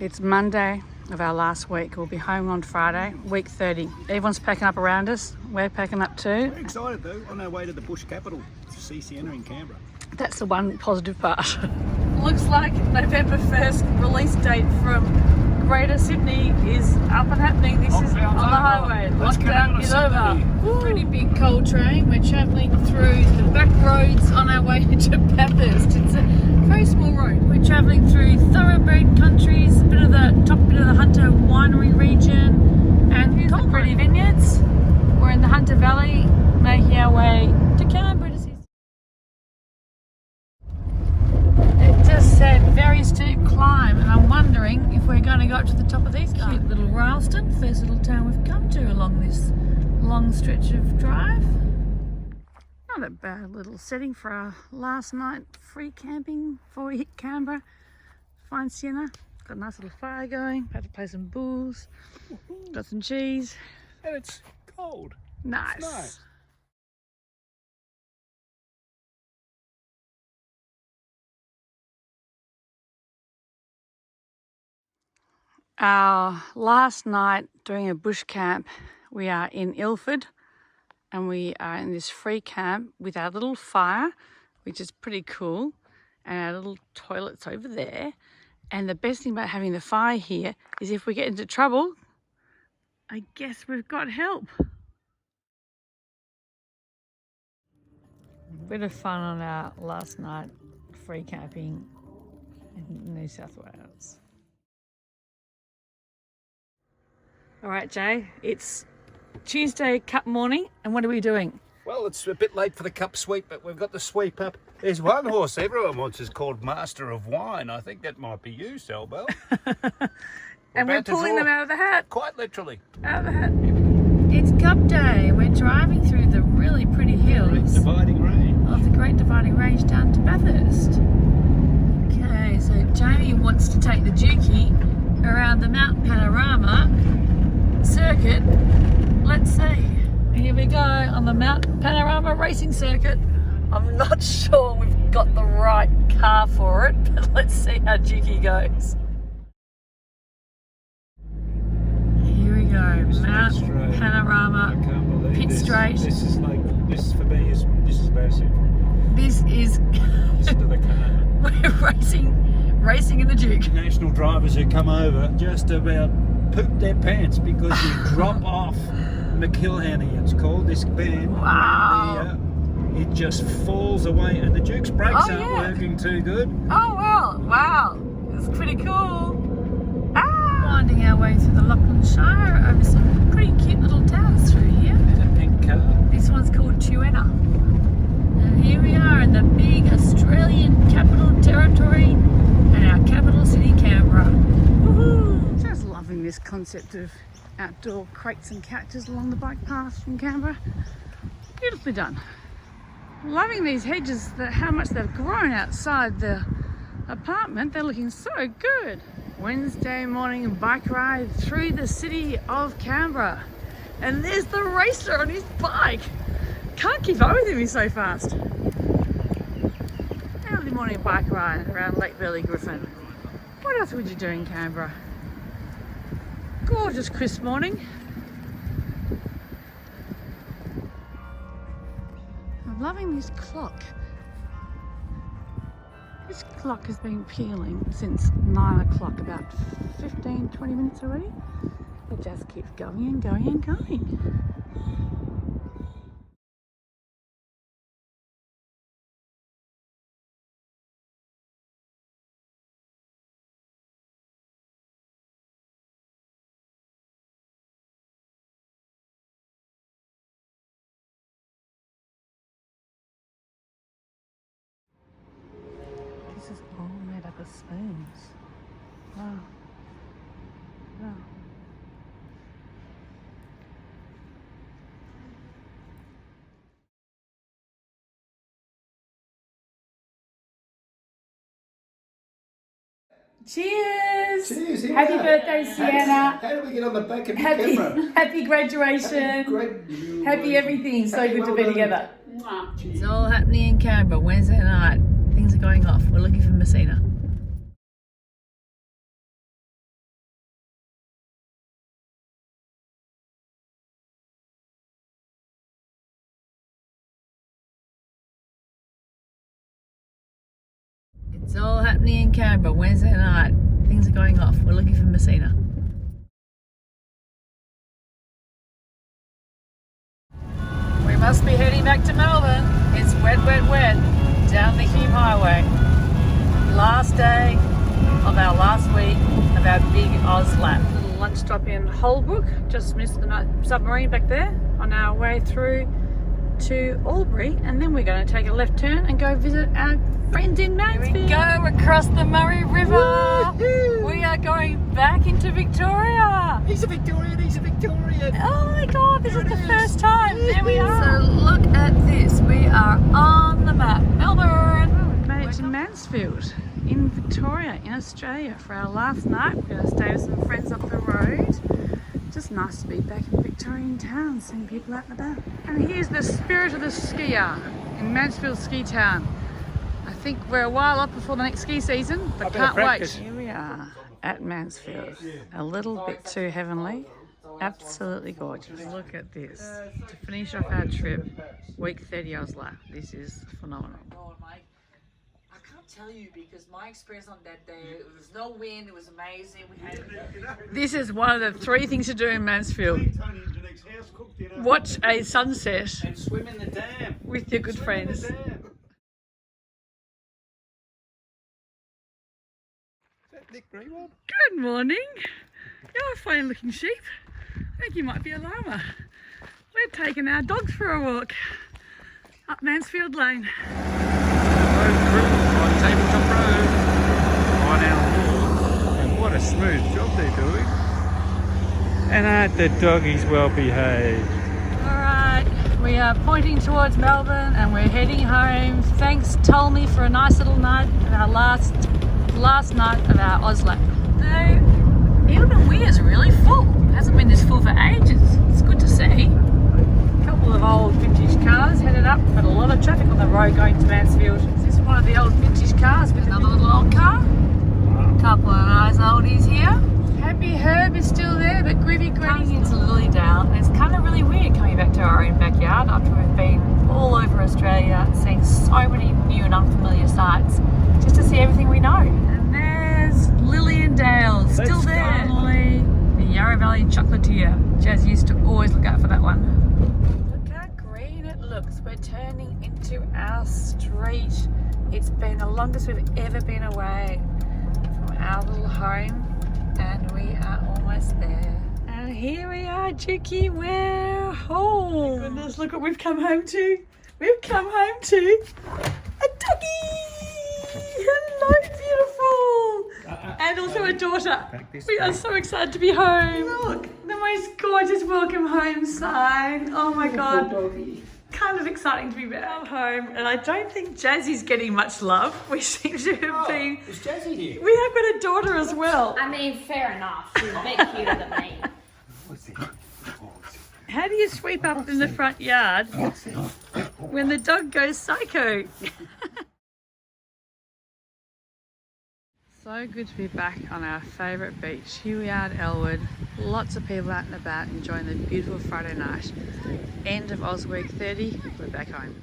It's Monday of our last week. We'll be home on Friday, week 30. Everyone's packing up around us. We're packing up too. We're excited though, on our way to the bush capital, see Sienna in Canberra. That's the one positive part. Looks like November 1st release date from Greater Sydney is up and happening. This is on the highway. Lockdown is over. Pretty big coal train. We're travelling through the back roads on our way to Bathurst. It's a very small road. We're travelling through thoroughbred countries, a bit of the top bit of the Hunter winery region, and here's the pretty vineyards. We're in the Hunter Valley, making our way to Canberra to see. It just said very steep climb, and I'm wondering if we're going to go up to the top of these. Cute little Rylstone, first little town we've come to along this long stretch of drive. Not a bad little setting for our last night free camping before we hit Canberra. Find Sienna. Got a nice little fire going. About to play some bulls. Got some cheese. And it's cold. Nice. It's nice. Our last night doing a bush camp, we are in Ilford, and we are in this free camp with our little fire, which is pretty cool, and our little toilets over there. And the best thing about having the fire here is if we get into trouble, I guess we've got help. Bit of fun on our last night free camping in New South Wales. All right, Jay, it's Tuesday cup morning, and what are we doing? Well, it's a bit late for the cup sweep, but we've got the sweep up. There's one horse everyone wants is called Master of Wine. I think that might be you, Selbel. And we're pulling them out of the hat. Quite literally. Out of the hat. It's cup day. We're driving through the really pretty hills Dividing range. of the Great Dividing Range down to Bathurst. Okay, so Jamie wants to take the dookie around the Mount Panorama circuit. Let's see. Here we go on the Mount Panorama racing circuit. I'm not sure we've got the right car for it, but let's see how dookie goes. Here we go, Mount Panorama, pit straight. This for me is massive. This is Listen to the car. we're racing in the Duke. National drivers who come over just about poop their pants because you drop off McIlhenny, it's called, this bend. Wow. It just falls away and the Duke's brakes aren't working too good. Oh well, wow, it's pretty cool. Winding our way through the Lachlan Shire over some pretty cute little towns through here. There's a pink car. This one's called Tuena. And here we are in the big Australian Capital Territory and our capital city, Canberra. Woohoo! Just loving this concept of outdoor crates and couches along the bike path from Canberra. Beautifully done. Loving these hedges, how much they've grown outside the apartment. They're looking so good. Wednesday morning bike ride through the city of Canberra. And there's the racer on his bike. Can't keep up with him, he's so fast. Early morning bike ride around Lake Burley Griffin. What else would you do in Canberra? Gorgeous crisp morning. I'm loving this clock. This clock has been peeling since 9 o'clock, about 15-20 minutes already. It just keeps going and going and going. This is all made up of spoons. Wow. Wow. Cheers! Cheers! Happy birthday, Sienna! How did we get on the back of your camera? Happy graduation! Happy everything! So good to be together. It's all happening in Canberra Wednesday night. Things are going off. We're looking for Messina. It's all happening in Canberra Wednesday night. Things are going off. We're looking for Messina. We must be heading back to Melbourne. It's wet, wet, wet down the Hume Highway. Last day of our last week of our big OzLap. Little lunch stop in Holbrook. Just missed the submarine back there on our way through to Albury, and then we're going to take a left turn and go visit our friends in Mansfield. Here we go across the Murray River. Woo-hoo. We are going back into Victoria. He's a Victorian, he's a Victorian. Oh my god, this is the first time. There we are. So look at this. We are on the map. Melbourne. Oh, we've made it to Mansfield in Victoria, in Australia for our last night. We're going to stay with some friends up the road. Just nice to be back in Victorian town, seeing people out and about. And here's the spirit of the skier in Mansfield Ski Town. I think we're a while up before the next ski season, but can't wait. Here we are at Mansfield. A little bit too heavenly. Absolutely gorgeous. Look at this. To finish off our trip, week 30 OzLap. This is phenomenal. I can't tell you because my experience on that day, there was no wind, it was amazing. This is one of the 3 things to do in Mansfield. Watch a sunset And swim in the dam. with your good friends. Good morning. You're a funny looking sheep. I think you might be a llama. We're taking our dogs for a walk up Mansfield Lane. On Tabletop Road, on our walk, and what a smooth job they're doing. And aren't the doggies well behaved? Alright, we are pointing towards Melbourne and we're heading home. Thanks Tolmy for a nice little night, our last night of our OzLap. Though, Ilford Weirs really full. Hasn't been this full for ages. It's good to see. A couple of old vintage cars headed up, but a lot of traffic on the road going to Mansfield. Is this one of the old vintage cars with another little old car? A couple of nice oldies here. Happy Herb is still there, but Gritty coming into Lilydale. And it's kind of really weird coming back to our own backyard after we've been all over Australia, seeing so many new and unfamiliar sights, just to see everything we know. And there's Lilydale, still there. Finally, the Yarra Valley Chocolatier. Jazz used to always look out for that one. Look how green it looks. We're turning into our street. It's been the longest we've ever been away from our little home, and we are almost there. And here we are, Juki, we're home. Goodness, look what we've come home to. We've come home to a doggy. Hello, beautiful. And also a daughter. We are so excited to be home. Look, the most gorgeous welcome home sign. Oh my god. Kind of exciting to be back home. And I don't think Jazzy's getting much love. We seem to have been. Is Jazzy here? We have got a daughter as well. I mean, fair enough. She's a bit cuter than me. How do you sweep up in the front yard when the dog goes psycho? So good to be back on our favourite beach. Here we are at Elwood. Lots of people out and about enjoying the beautiful Friday night. End of Oz Week 30. We're back home.